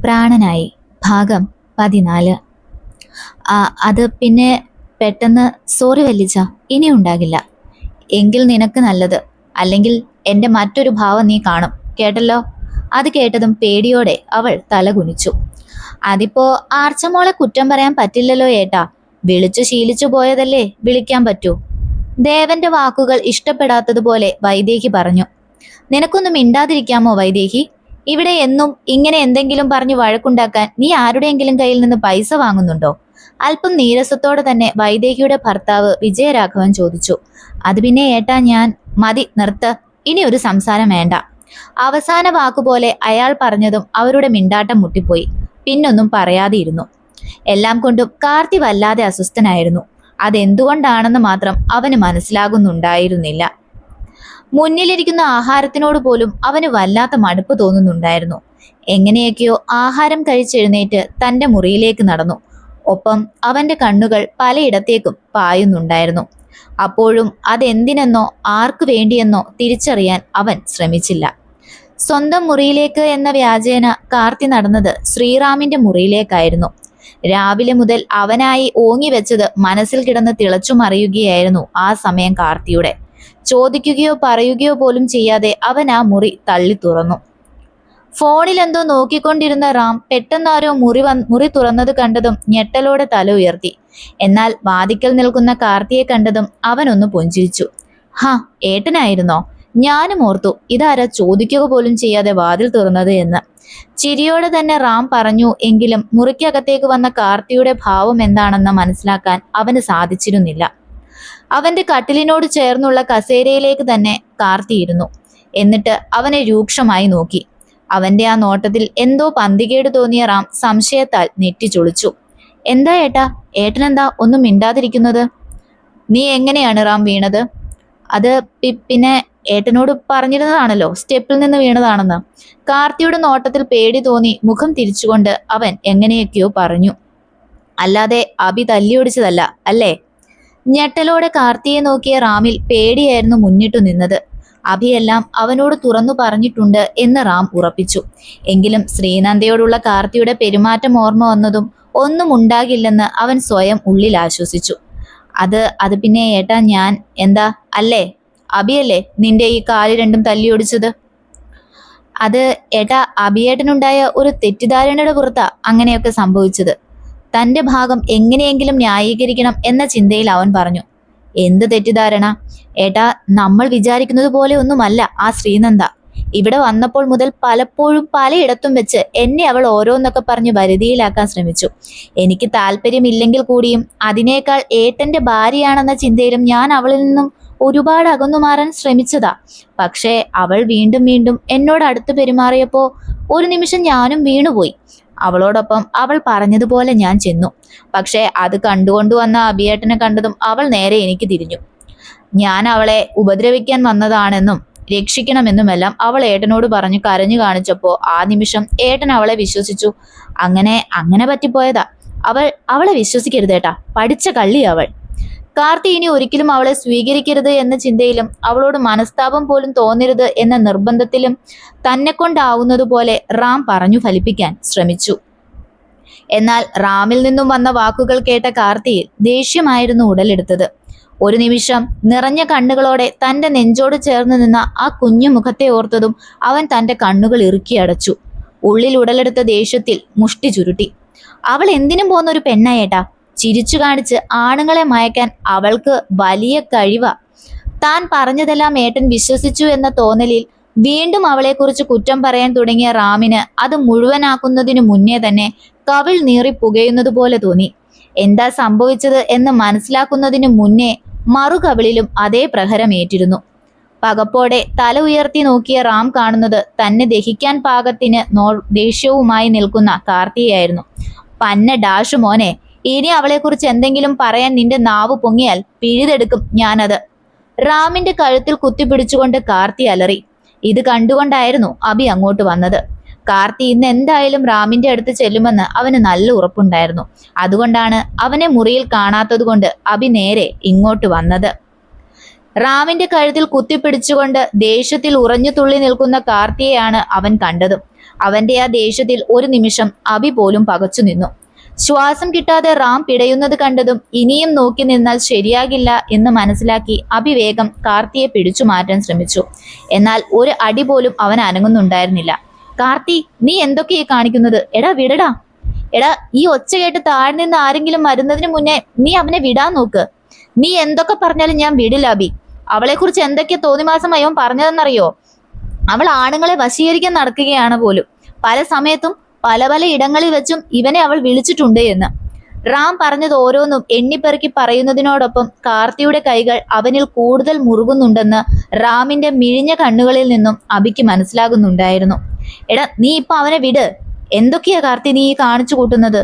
പ്രാണനായി ഭാഗം 14. അത് പിന്നെ പെട്ടെന്ന് സോറി വല്ലിച്ച, ഇനി ഉണ്ടാകില്ല. എങ്കിൽ നിനക്ക് നല്ലത്. അല്ലെങ്കിൽ എൻ്റെ മറ്റൊരു ഭാവം നീ കാണും, കേട്ടല്ലോ. അത് കേട്ടതും പേടിയോടെ അവൾ തല കുനിച്ചു. അതിപ്പോ ആർച്ചമോളെ കുറ്റം പറയാൻ പറ്റില്ലല്ലോ ഏട്ടാ. വിളിച്ചു ശീലിച്ചു പോയതല്ലേ വിളിക്കാൻ പറ്റൂ. ദേവന്റെ വാക്കുകൾ ഇഷ്ടപ്പെടാത്തതുപോലെ വൈദേഹി പറഞ്ഞു. നിനക്കൊന്നും മിണ്ടാതിരിക്കാമോ വൈദേഹി? ഇവിടെ എന്നും ഇങ്ങനെ എന്തെങ്കിലും പറഞ്ഞു വഴക്കുണ്ടാക്കാൻ നീ ആരുടെയെങ്കിലും കയ്യിൽ നിന്ന് പൈസ വാങ്ങുന്നുണ്ടോ? അല്പം നീരസത്തോടെ തന്നെ വൈദേഹിയുടെ ഭർത്താവ് വിജയരാഘവൻ ചോദിച്ചു. അത് പിന്നെ ഏട്ടാ, ഞാൻ മതി, നിർത്ത്. ഇനി ഒരു സംസാരം വേണ്ട. അവസാന വാക്കുപോലെ അയാൾ പറഞ്ഞതും അവരുടെ മിണ്ടാട്ടം മുട്ടിപ്പോയി. പിന്നൊന്നും പറയാതെ ഇരുന്നു. എല്ലാം കൊണ്ടും കാർത്തി വല്ലാതെ അസ്വസ്ഥനായിരുന്നു. അതെന്തുകൊണ്ടാണെന്ന് മാത്രം അവന് മനസ്സിലാകുന്നുണ്ടായിരുന്നില്ല. മുന്നിലിരിക്കുന്ന ആഹാരത്തിനോട് പോലും അവന് വല്ലാത്ത മടുപ്പ് തോന്നുന്നുണ്ടായിരുന്നു. എങ്ങനെയൊക്കെയോ ആഹാരം കഴിച്ചെഴുന്നേറ്റ് തന്റെ മുറിയിലേക്ക് നടന്നു. ഒപ്പം അവന്റെ കണ്ണുകൾ പലയിടത്തേക്കും പായുന്നുണ്ടായിരുന്നു. അപ്പോഴും അതെന്തിനെന്നോ ആർക്കു വേണ്ടിയെന്നോ തിരിച്ചറിയാൻ അവൻ ശ്രമിച്ചില്ല. സ്വന്തം മുറിയിലേക്ക് എന്ന വ്യാജേന കാർത്തി നടന്നത് ശ്രീറാമിന്റെ മുറിയിലേക്കായിരുന്നു. രാവിലെ മുതൽ അവനായി ഓങ്ങി വെച്ചത് മനസ്സിൽ കിടന്ന് തിളച്ചു മറിയുകയായിരുന്നു ആ സമയം കാർത്തിയുടെ. ചോദിക്കുകയോ പറയുകയോ പോലും ചെയ്യാതെ അവൻ ആ മുറി തള്ളി തുറന്നു. ഫോണിൽ എന്തോ നോക്കിക്കൊണ്ടിരുന്ന റാം പെട്ടെന്നാരോ മുറി തുറന്നത് കണ്ടതും ഞെട്ടലോടെ തല ഉയർത്തി. എന്നാൽ വാതിക്കൽ നിൽക്കുന്ന കാർത്തിയെ കണ്ടതും അവനൊന്ന് പുഞ്ചിരിച്ചു. ഹാ, ഏട്ടനായിരുന്നോ? ഞാനും ഓർത്തു ഇതാരാ ചോദിക്കുക പോലും ചെയ്യാതെ വാതിൽ തുറന്നത് എന്ന്. ചിരിയോടെ തന്നെ റാം പറഞ്ഞു. എങ്കിലും മുറിക്കകത്തേക്ക് വന്ന കാർത്തിയുടെ ഭാവം എന്താണെന്ന് മനസ്സിലാക്കാൻ അവന് സാധിച്ചിരുന്നില്ല. അവന്റെ കട്ടിലിനോട് ചേർന്നുള്ള കസേരയിലേക്ക് തന്നെ കാർത്തിയിരുന്നു. എന്നിട്ട് അവനെ രൂക്ഷമായി നോക്കി. അവന്റെ ആ നോട്ടത്തിൽ എന്തോ പന്തികേട് തോന്നിയ റാം സംശയത്താൽ നെറ്റിച്ചൊളിച്ചു. എന്താ ഏട്ടാ? ഏട്ടനെന്താ ഒന്നും മിണ്ടാതിരിക്കുന്നത്? നീ എങ്ങനെയാണ് റാം വീണത്? അത് പിന്നെ ഏട്ടനോട് പറഞ്ഞിരുന്നതാണല്ലോ സ്റ്റെപ്പിൽ നിന്ന് വീണതാണെന്ന്. കാർത്തിയുടെ നോട്ടത്തിൽ പേടി തോന്നി മുഖം തിരിച്ചുകൊണ്ട് അവൻ എങ്ങനെയൊക്കെയോ പറഞ്ഞു. അല്ലാതെ അബി തല്ലിയൊടിച്ചതല്ല അല്ലേ? ഞെട്ടലോടെ കാർത്തിയെ നോക്കിയ റാമിൽ പേടിയായിരുന്നു മുന്നിട്ടു നിന്നത്. അഭിയെല്ലാം അവനോട് തുറന്നു പറഞ്ഞിട്ടുണ്ട് എന്ന് റാം ഉറപ്പിച്ചു. എങ്കിലും ശ്രീനന്ദയോടുള്ള കാർത്തിയുടെ പെരുമാറ്റം ഓർമ്മ വന്നതും ഒന്നും ഉണ്ടാകില്ലെന്ന് അവൻ സ്വയം ഉള്ളിൽ ആശ്വസിച്ചു. അത് പിന്നെ ഏട്ടാ, ഞാൻ എന്താ അല്ലേ? അഭിയല്ലേ നിന്റെ ഈ കാല് രണ്ടും തല്ലിയൊടിച്ചത്? അത് ഏട്ടാ, അഭിയേട്ടനുണ്ടായ ഒരു തെറ്റിദ്ധാരണയുടെ പുറത്താ അങ്ങനെയൊക്കെ സംഭവിച്ചത്. തന്റെ ഭാഗം എങ്ങനെയെങ്കിലും ന്യായീകരിക്കണം എന്ന ചിന്തയിൽ അവൻ പറഞ്ഞു. എന്ത് തെറ്റിദ്ധാരണ? ഏട്ടാ, നമ്മൾ വിചാരിക്കുന്നത് പോലെ ഒന്നുമല്ല ആ ശ്രീനന്ദ. ഇവിടെ വന്നപ്പോൾ മുതൽ പലപ്പോഴും പലയിടത്തും വെച്ച് എന്നെ അവൾ ഓരോന്നൊക്കെ പറഞ്ഞ് വരുതിയിലാക്കാൻ ശ്രമിച്ചു. എനിക്ക് താല്പര്യമില്ലെങ്കിൽ കൂടിയും അതിനേക്കാൾ ഏട്ടന്റെ ഭാര്യയാണെന്ന ചിന്തയിലും ഞാൻ അവളിൽ നിന്നും ഒരുപാട് അകന്നു മാറാൻ ശ്രമിച്ചതാ. പക്ഷേ അവൾ വീണ്ടും വീണ്ടും എന്നോട് അടുത്ത് പെരുമാറിയപ്പോ ഒരു നിമിഷം ഞാനും വീണുപോയി. അവളോടൊപ്പം അവൾ പറഞ്ഞതുപോലെ ഞാൻ ചെന്നു. പക്ഷേ അത് കണ്ടുകൊണ്ടുവന്ന അഭിയേട്ടനെ കണ്ടതും അവൾ നേരെ എനിക്ക് തിരിഞ്ഞു. ഞാൻ അവളെ ഉപദ്രവിക്കാൻ വന്നതാണെന്നും രക്ഷിക്കണമെന്നുമെല്ലാം അവൾ ഏട്ടനോട് പറഞ്ഞ് കരഞ്ഞു കാണിച്ചപ്പോ ആ നിമിഷം ഏട്ടൻ അവളെ വിശ്വസിച്ചു. അങ്ങനെ പറ്റിപ്പോയതാ. അവളെ വിശ്വസിക്കരുതേട്ടാ, പഠിച്ച കള്ളി അവൾ. കാർത്തി ഇനി ഒരിക്കലും അവളെ സ്വീകരിക്കരുത് എന്ന ചിന്തയിലും അവളോട് മനസ്താപം പോലും തോന്നരുത് എന്ന നിർബന്ധത്തിലും തന്നെ കൊണ്ടാവുന്നതുപോലെ റാം പറഞ്ഞു ഫലിപ്പിക്കാൻ ശ്രമിച്ചു. എന്നാൽ റാമിൽ നിന്നും വന്ന വാക്കുകൾ കേട്ട കാർത്തിയിൽ ദേഷ്യമായിരുന്നു ഉടലെടുത്തത്. ഒരു നിമിഷം നിറഞ്ഞ കണ്ണുകളോടെ തന്റെ നെഞ്ചോട് ചേർന്ന് നിന്ന ആ കുഞ്ഞു മുഖത്തെ ഓർത്തതും അവൻ തന്റെ കണ്ണുകൾ ഇറുക്കിയടച്ചു. ഉള്ളിൽ ഉടലെടുത്ത ദേഷ്യത്തിൽ മുഷ്ടി ചുരുട്ടി. അവൾ എന്തിനും പോന്നൊരു പെണ്ണായേട്ടാ. ചിരിച്ചു കാണിച്ച് ആണുങ്ങളെ മയക്കാൻ അവൾക്ക് വലിയ കഴിവാ. താൻ പറഞ്ഞതെല്ലാം ഏട്ടൻ വിശ്വസിച്ചു എന്ന തോന്നലിൽ വീണ്ടും അവളെക്കുറിച്ച് കുറ്റം പറയാൻ തുടങ്ങിയ റാമിന് അത് മുഴുവനാക്കുന്നതിനു മുന്നേ തന്നെ കവിൾ നീറി പുകയുന്നത് പോലെ തോന്നി. എന്താ സംഭവിച്ചത് എന്ന് മനസ്സിലാക്കുന്നതിനു മുന്നേ മറുകവിളിലും അതേ പ്രഹരമേറ്റിരുന്നു. പകപ്പോടെ തല ഉയർത്തി നോക്കിയ റാം കാണുന്നത് തന്നെ ദഹിക്കാൻ പാകത്തിന് ദേഷ്യവുമായി നിൽക്കുന്ന കാർത്തിയായിരുന്നു. പന്ന ഡാഷു മോനെ, ഇനി അവളെക്കുറിച്ച് എന്തെങ്കിലും പറയാൻ നിന്റെ നാവ് പൊങ്ങിയാൽ പിഴുതെടുക്കും ഞാനത്. റാമിന്റെ കഴുത്തിൽ കുത്തിപ്പിടിച്ചുകൊണ്ട് കാർത്തി അലറി. ഇത് കണ്ടുകൊണ്ടായിരുന്നു അബി അങ്ങോട്ട് വന്നത്. കാർത്തി ഇന്ന് എന്തായാലും റാമിന്റെ അടുത്ത് ചെല്ലുമെന്ന് അവന് നല്ല ഉറപ്പുണ്ടായിരുന്നു. അതുകൊണ്ടാണ് അവനെ മുറിയിൽ കാണാത്തതുകൊണ്ട് അബി നേരെ ഇങ്ങോട്ട് വന്നത്. റാമിന്റെ കഴുത്തിൽ കുത്തിപ്പിടിച്ചുകൊണ്ട് ദേഷ്യത്തിൽ ഉറഞ്ഞു തുള്ളി നിൽക്കുന്ന കാർത്തിയെയാണ് അവൻ കണ്ടത്. അവന്റെ ആ ദേഷ്യത്തിൽ ഒരു നിമിഷം അഭി പോലും പകച്ചു നിന്നു. ശ്വാസം കിട്ടാതെ റാം പിടയുന്നത് കണ്ടതും ഇനിയും നോക്കി നിന്നാൽ ശരിയാകില്ല എന്ന് മനസ്സിലാക്കി അഭി വേഗം കാർത്തിയെ പിടിച്ചു മാറ്റാൻ ശ്രമിച്ചു. എന്നാൽ ഒരു അടി പോലും അവൻ അനങ്ങുന്നുണ്ടായിരുന്നില്ല. കാർത്തി, നീ എന്തൊക്കെയാ കാണിക്കുന്നത്? എടാ വിടടാ. എടാ, ഈ ഒച്ച കേട്ട് താഴെ നിന്ന് ആരെങ്കിലും വരുന്നതിന് മുന്നേ നീ അവനെ വിടാൻ നോക്ക്. നീ എന്തൊക്കെ പറഞ്ഞാലും ഞാൻ വിടില്ല അഭി. അവളെ കുറിച്ച് എന്തൊക്കെ തോന്നിമാസമായി അവൻ പറഞ്ഞതെന്നറിയോ? അവൾ ആണുങ്ങളെ വശീകരിക്കാൻ നടക്കുകയാണ് പോലും. പല സമയത്തും പല പല ഇടങ്ങളിൽ വെച്ചും ഇവനെ അവൾ വിളിച്ചിട്ടുണ്ട് എന്ന്. റാം പറഞ്ഞത് ഓരോന്നും എണ്ണിപ്പെറുക്കി പറയുന്നതിനോടൊപ്പം കാർത്തിയുടെ കൈകൾ അവനിൽ കൂടുതൽ മുറുകുന്നുണ്ടെന്ന് റാമിന്റെ മിഴിഞ്ഞ കണ്ണുകളിൽ നിന്നും അഭിക്ക് മനസ്സിലാകുന്നുണ്ടായിരുന്നു. എടാ, നീ ഇപ്പൊ അവനെ വിട്. എന്തൊക്കെയാ കാർത്തി നീ കാണിച്ചു കൂട്ടുന്നത്?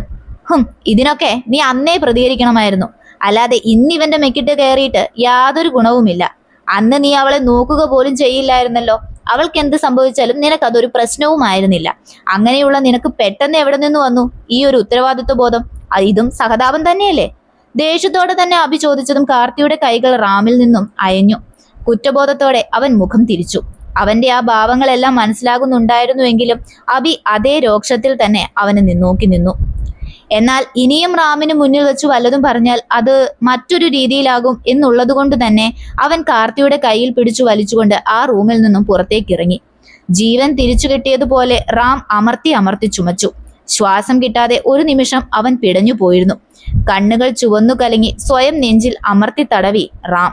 ഇതിനൊക്കെ നീ അന്നേ പ്രതികരിക്കണമായിരുന്നു. അല്ലാതെ ഇന്നിവന്റെ മെക്കിട്ട് കയറിയിട്ട് യാതൊരു ഗുണവുമില്ല. അന്ന് നീ അവളെ നോക്കുക പോലും ചെയ്യില്ലായിരുന്നല്ലോ. അവൾക്ക് എന്ത് സംഭവിച്ചാലും നിനക്കതൊരു പ്രശ്നവുമായിരുന്നില്ല. അങ്ങനെയുള്ള നിനക്ക് പെട്ടെന്ന് എവിടെ നിന്ന് വന്നു ഈ ഒരു ഉത്തരവാദിത്വ ബോധം? ഇതും സഹതാപം തന്നെയല്ലേ? ദേഷ്യത്തോടെ തന്നെ അഭി ചോദിച്ചതും കാർത്തിയുടെ കൈകൾ റാമിൽ നിന്നും അയഞ്ഞു. കുറ്റബോധത്തോടെ അവൻ മുഖം തിരിച്ചു. അവന്റെ ആ ഭാവങ്ങളെല്ലാം മനസ്സിലാകുന്നുണ്ടായിരുന്നുവെങ്കിലും അഭി അതേ രോക്ഷത്തിൽ തന്നെ അവനെ നോക്കി നിന്നു. എന്നാൽ ഇനിയും റാമിന് മുന്നിൽ വെച്ച് വല്ലതും പറഞ്ഞാൽ അത് മറ്റൊരു രീതിയിലാകും എന്നുള്ളത് കൊണ്ട് തന്നെ അവൻ കാർത്തിയുടെ കയ്യിൽ പിടിച്ചു വലിച്ചുകൊണ്ട് ആ റൂമിൽ നിന്നും പുറത്തേക്ക് ഇറങ്ങി. ജീവൻ തിരിച്ചു കിട്ടിയതുപോലെ റാം അമർത്തി അമർത്തി ചുമച്ചു. ശ്വാസം കിട്ടാതെ ഒരു നിമിഷം അവൻ പിടഞ്ഞു പോയിരുന്നു. കണ്ണുകൾ ചുവന്നു കലങ്ങി സ്വയം നെഞ്ചിൽ അമർത്തി തടവി റാം.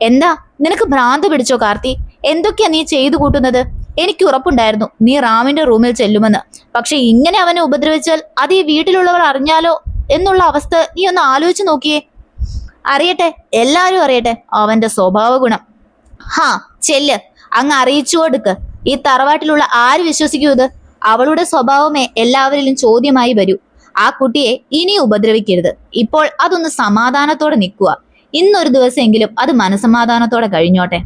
എന്താ, നിനക്ക് ഭ്രാന്ത് പിടിച്ചോ കാർത്തി? എന്തൊക്കെയാ നീ ചെയ്തു കൂട്ടുന്നത്? എനിക്ക് ഉറപ്പുണ്ടായിരുന്നു നീ റാമിന്റെ റൂമിൽ ചെല്ലുമെന്ന്. പക്ഷെ ഇങ്ങനെ അവനെ ഉപദ്രവിച്ചാൽ അത് ഈ വീട്ടിലുള്ളവർ അറിഞ്ഞാലോ എന്നുള്ള അവസ്ഥ നീ ഒന്ന് ആലോചിച്ച് നോക്കിയേ. അറിയട്ടെ, എല്ലാരും അറിയട്ടെ അവന്റെ സ്വഭാവ ഗുണം. ചെല്ല്, അങ്ങ് അറിയിച്ചു കൊടുക്ക്. ഈ തറവാട്ടിലുള്ള ആര് വിശ്വസിക്കൂ ഇത്? അവളുടെ സ്വഭാവമേ എല്ലാവരിലും ചോദ്യമായി വരൂ. ആ കുട്ടിയെ ഇനി ഉപദ്രവിക്കരുത്. ഇപ്പോൾ അതൊന്ന് സമാധാനത്തോടെ നിൽക്കുക. ഇന്നൊരു ദിവസമെങ്കിലും അത് മനസമാധാനത്തോടെ കഴിഞ്ഞോട്ടെ.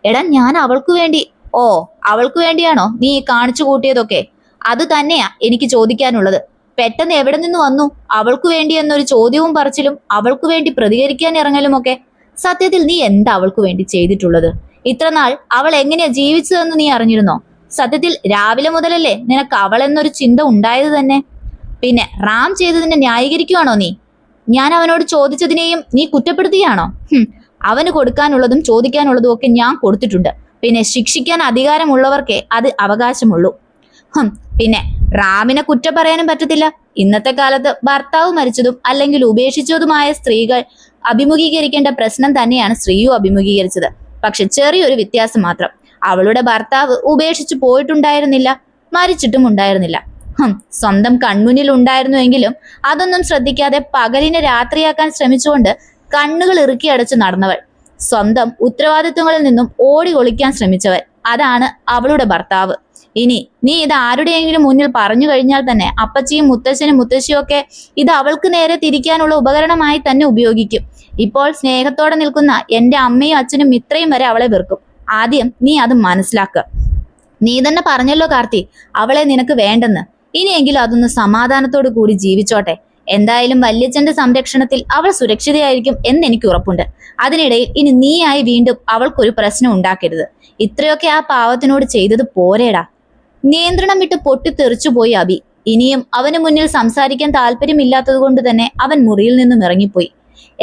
എടാ, ഞാൻ അവൾക്ക് വേണ്ടി. ഓ, അവൾക്ക് വേണ്ടിയാണോ നീ കാണിച്ചു കൂട്ടിയതൊക്കെ? അത് തന്നെയാ എനിക്ക് ചോദിക്കാനുള്ളത്. പെട്ടെന്ന് എവിടെ നിന്ന് വന്നു അവൾക്ക് വേണ്ടി എന്നൊരു ചോദ്യവും പറച്ചിലും അവൾക്ക് വേണ്ടി പ്രതികരിക്കാൻ ഇറങ്ങലുമൊക്കെ? സത്യത്തിൽ നീ എന്താ അവൾക്ക് വേണ്ടി ചെയ്തിട്ടുള്ളത്? ഇത്രനാൾ അവൾ എങ്ങനെയാ ജീവിച്ചതെന്ന് നീ അറിഞ്ഞിരുന്നോ? സത്യത്തിൽ രാവിലെ മുതലല്ലേ നിനക്ക് അവൾ എന്നൊരു ചിന്ത ഉണ്ടായത് തന്നെ? പിന്നെ റാം ചെയ്തതിനെ ന്യായീകരിക്കുവാണോ നീ? ഞാൻ അവനോട് ചോദിച്ചതിനെയും നീ കുറ്റപ്പെടുത്തുകയാണോ? അവന് കൊടുക്കാനുള്ളതും ചോദിക്കാനുള്ളതും ഒക്കെ ഞാൻ കൊടുത്തിട്ടുണ്ട്. പിന്നെ ശിക്ഷിക്കാൻ അധികാരമുള്ളവർക്കേ അത് അവകാശമുള്ളൂ. പിന്നെ റാമിനെ കുറ്റം പറയാനും പറ്റത്തില്ല. ഇന്നത്തെ കാലത്ത് ഭർത്താവ് മരിച്ചതും അല്ലെങ്കിൽ ഉപേക്ഷിച്ചതുമായ സ്ത്രീകൾ അഭിമുഖീകരിക്കേണ്ട പ്രശ്നം തന്നെയാണ് സ്ത്രീയും അഭിമുഖീകരിച്ചത്. പക്ഷെ ചെറിയൊരു വ്യത്യാസം മാത്രം. അവളുടെ ഭർത്താവ് ഉപേക്ഷിച്ചു പോയിട്ടുണ്ടായിരുന്നില്ല, മരിച്ചിട്ടും ഉണ്ടായിരുന്നില്ല. സ്വന്തം കൺമുന്നിൽ ഉണ്ടായിരുന്നുവെങ്കിലും അതൊന്നും ശ്രദ്ധിക്കാതെ പകലിനെ രാത്രിയാക്കാൻ ശ്രമിച്ചുകൊണ്ട് കണ്ണുകൾ ഇറുക്കി അടച്ചു നടന്നവൾ. സ്വന്തം ഉത്തരവാദിത്വങ്ങളിൽ നിന്നും ഓടി ഒളിക്കാൻ ശ്രമിച്ചവൻ. അതാണ് അവളുടെ ഭർത്താവ്. ഇനി നീ ഇത് ആരുടെയെങ്കിലും മുന്നിൽ പറഞ്ഞു കഴിഞ്ഞാൽ തന്നെ അപ്പച്ചിയും മുത്തച്ഛനും മുത്തശ്ശിയും ഒക്കെ ഇത് അവൾക്ക് നേരെ തിരിക്കാനുള്ള ഉപകരണമായി തന്നെ ഉപയോഗിക്കും. ഇപ്പോൾ സ്നേഹത്തോടെ നിൽക്കുന്ന എന്റെ അമ്മയും അച്ഛനും ഇത്രയും വരെ അവളെ വെറുക്കും. ആദ്യം നീ അത് മനസ്സിലാക്കുക. നീ തന്നെ പറഞ്ഞല്ലോ കാർത്തി, അവളെ നിനക്ക് വേണ്ടെന്ന്. ഇനിയെങ്കിലും അതൊന്ന് സമാധാനത്തോടു കൂടി ജീവിച്ചോട്ടെ. എന്തായാലും വല്യച്ഛന്റെ സംരക്ഷണത്തിൽ അവൾ സുരക്ഷിതയായിരിക്കും എന്ന് എനിക്ക് ഉറപ്പുണ്ട്. അതിനിടയിൽ ഇനി നീയായി വീണ്ടും അവൾക്കൊരു പ്രശ്നം ഉണ്ടാക്കരുത്. ഇത്രയൊക്കെ ആ പാവത്തിനോട് ചെയ്തത് പോരേടാ. നിയന്ത്രണം വിട്ട് പൊട്ടിത്തെറിച്ചു പോയി അഭി. ഇനിയും അവന് മുന്നിൽ സംസാരിക്കാൻ താല്പര്യമില്ലാത്തത് കൊണ്ട് തന്നെ അവൻ മുറിയിൽ നിന്നും ഇറങ്ങിപ്പോയി.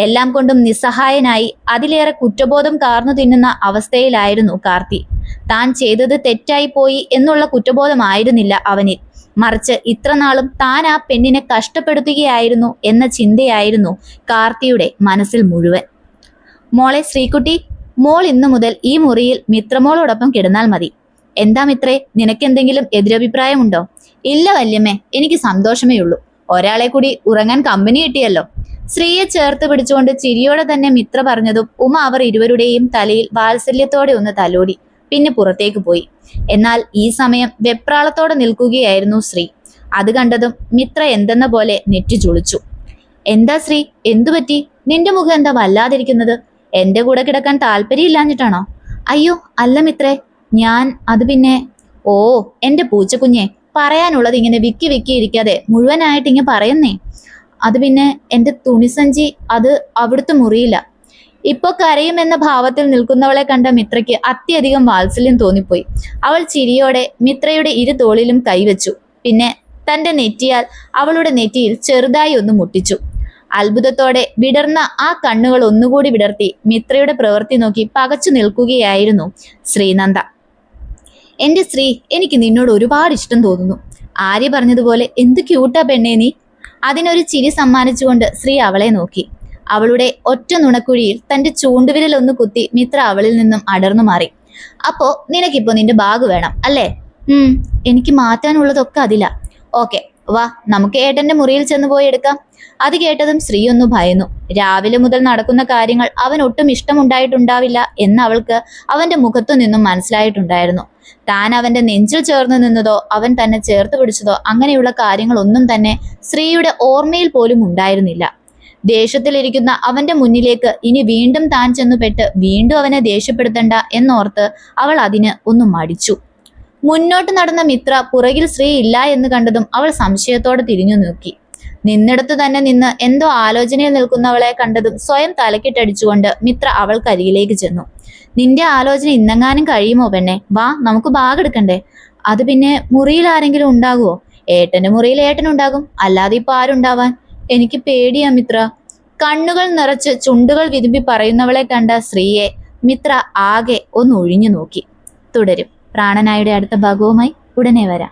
എല്ലാം കൊണ്ടും നിസ്സഹായനായി അതിലേറെ കുറ്റബോധം കാർന്നു തിന്നുന്ന അവസ്ഥയിലായിരുന്നു കാർത്തി. താൻ ചെയ്തത് തെറ്റായി പോയി എന്നുള്ള കുറ്റബോധമായിരുന്നില്ല അവനിൽ. മറിച്ച് ഇത്രനാളും താൻ ആ പെണ്ണിനെ കഷ്ടപ്പെടുത്തുകയായിരുന്നു എന്ന ചിന്തയായിരുന്നു കാർത്തിയുടെ മനസ്സിൽ മുഴുവൻ. മോളെ ശ്രീകുട്ടി, മോൾ ഇന്നു മുതൽ ഈ മുറിയിൽ മിത്രമോളോടൊപ്പം കിടന്നാൽ മതി. എന്താ മിത്രേ, നിനക്കെന്തെങ്കിലും എതിരഭിപ്രായമുണ്ടോ? ഇല്ല വല്യമ്മേ, എനിക്ക് സന്തോഷമേ ഉള്ളൂ. ഒരാളെ കൂടി ഉറങ്ങാൻ കമ്പനി കിട്ടിയല്ലോ. ശ്രീയെ ചേർത്ത് പിടിച്ചുകൊണ്ട് ചിരിയോടെ തന്നെ മിത്ര പറഞ്ഞതും ഉമ അവർ ഇരുവരുടെയും തലയിൽ വാത്സല്യത്തോടെ ഒന്ന് തലോടി. പിന്നെ പുറത്തേക്ക് പോയി. എന്നാൽ ഈ സമയം വെപ്രാളത്തോടെ നിൽക്കുകയായിരുന്നു ശ്രീ. അത് കണ്ടതും മിത്ര എന്തെന്ന പോലെ നെറ്റി ചുളിച്ചു. എന്താ ശ്രീ, എന്തു പറ്റി? നിന്റെ മുഖം എന്താ വല്ലാതിരിക്കുന്നത്? എന്റെ കൂടെ കിടക്കാൻ താല്പര്യമില്ലാഞ്ഞിട്ടാണോ? അയ്യോ അല്ല മിത്രേ, അത് പിന്നെ. ഓ എന്റെ പൂച്ചക്കുഞ്ഞെ, പറയാനുള്ളത് ഇങ്ങനെ വിക്കി വിക്കി ഇരിക്കാതെ മുഴുവനായിട്ട് ഇങ്ങനെ പറയുന്നേ. അത് പിന്നെ എന്റെ തുണിസഞ്ചി അത് അവിടുത്തെ മുറിയില്ല. ഇപ്പൊ കരയുമെന്ന ഭാവത്തിൽ നിൽക്കുന്നവളെ കണ്ട മിത്രയ്ക്ക് അത്യധികം വാത്സല്യം തോന്നിപ്പോയി. അവൾ ചിരിയോടെ മിത്രയുടെ ഇരു തോളിലും കൈവച്ചു. പിന്നെ തന്റെ നെറ്റിയാൽ അവളുടെ നെറ്റിയിൽ ചെറുതായി ഒന്ന് മുട്ടിച്ചു. അത്ഭുതത്തോടെ വിടർന്ന ആ കണ്ണുകൾ ഒന്നുകൂടി വിടർത്തി മിത്രയുടെ പ്രവൃത്തി നോക്കി പകച്ചു നിൽക്കുകയായിരുന്നു ശ്രീനന്ദ. എന്റെ ശ്രീ, എനിക്ക് നിന്നോട് ഒരുപാട് ഇഷ്ടം തോന്നുന്നു. ആര്യ പറഞ്ഞതുപോലെ എന്ത് ക്യൂട്ടാ പെണ്ണേ നീ. അതിനൊരു ചിരി സമ്മാനിച്ചുകൊണ്ട് ശ്രീ അവളെ നോക്കി. അവളുടെ ഒറ്റ നുണക്കുഴിയിൽ തന്റെ ചൂണ്ടുവിരൽ ഒന്ന് കുത്തി മിത്ര അവളിൽ നിന്നും അടർന്നു മാറി. അപ്പോ നിനക്കിപ്പോ നിന്റെ ബാഗ് വേണം അല്ലേ? എനിക്ക് മാറ്റാനുള്ളതൊക്കെ അതില. ഓക്കെ, വാ, നമുക്ക് ഏട്ടന്റെ മുറിയിൽ ചെന്ന് പോയി എടുക്കാം. അത് കേട്ടതും ശ്രീ ഒന്ന് ഭയന്നു. രാവിലെ മുതൽ നടക്കുന്ന കാര്യങ്ങൾ അവൻ ഒട്ടും ഇഷ്ടമുണ്ടായിട്ടുണ്ടാവില്ല എന്ന് അവൾക്ക് അവന്റെ മുഖത്തു നിന്നും മനസ്സിലായിട്ടുണ്ടായിരുന്നു. താൻ അവന്റെ നെഞ്ചിൽ ചേർന്ന് നിന്നതോ അവൻ തന്നെ ചേർത്ത് പിടിച്ചതോ അങ്ങനെയുള്ള കാര്യങ്ങളൊന്നും തന്നെ ശ്രീയുടെ ഓർമ്മയിൽ പോലും ഉണ്ടായിരുന്നില്ല. ദേഷ്യത്തിലിരിക്കുന്ന അവന്റെ മുന്നിലേക്ക് ഇനി വീണ്ടും താൻ ചെന്നുപെട്ട് വീണ്ടും അവനെ ദേഷ്യപ്പെടുത്തണ്ട എന്നോർത്ത് അവൾ അതിന് ഒന്ന് മടിച്ചു. മുന്നോട്ട് നടന്ന മിത്ര പുറകിൽ ശ്രീ ഇല്ല എന്ന് കണ്ടതും അവൾ സംശയത്തോടെ തിരിഞ്ഞു നോക്കി. നിന്നിടത്തു തന്നെ നിന്ന് എന്തോ ആലോചനയിൽ നിൽക്കുന്നവളെ കണ്ടതും സ്വയം തലക്കിട്ടടിച്ചുകൊണ്ട് മിത്ര അവൾക്കരികിലേക്ക് ചെന്നു. നിന്റെ ആലോചന ഇന്നെങ്ങാനും കഴിയുമോ പെണ്ണെ? വാ, നമുക്ക് ബാഗ് എടുക്കണ്ടേ? അത് പിന്നെ മുറിയിൽ ആരെങ്കിലും ഉണ്ടാകുമോ? ഏട്ടന്റെ മുറിയിൽ ഏട്ടനുണ്ടാകും, അല്ലാതെ ഇപ്പൊ ആരുണ്ടാവാൻ? എനിക്ക് പേടിയാ മിത്ര. കണ്ണുകൾ നിറച്ച് ചുണ്ടുകൾ വിതുമ്പി പറയുന്നവളെ കണ്ട ശ്രീയെ മിത്ര ആകെ ഒന്ന് ഒഴിഞ്ഞു നോക്കി. തുടരും. പ്രാണനായുടെ അടുത്ത ഭാഗവുമായി ഉടനെ വരാം.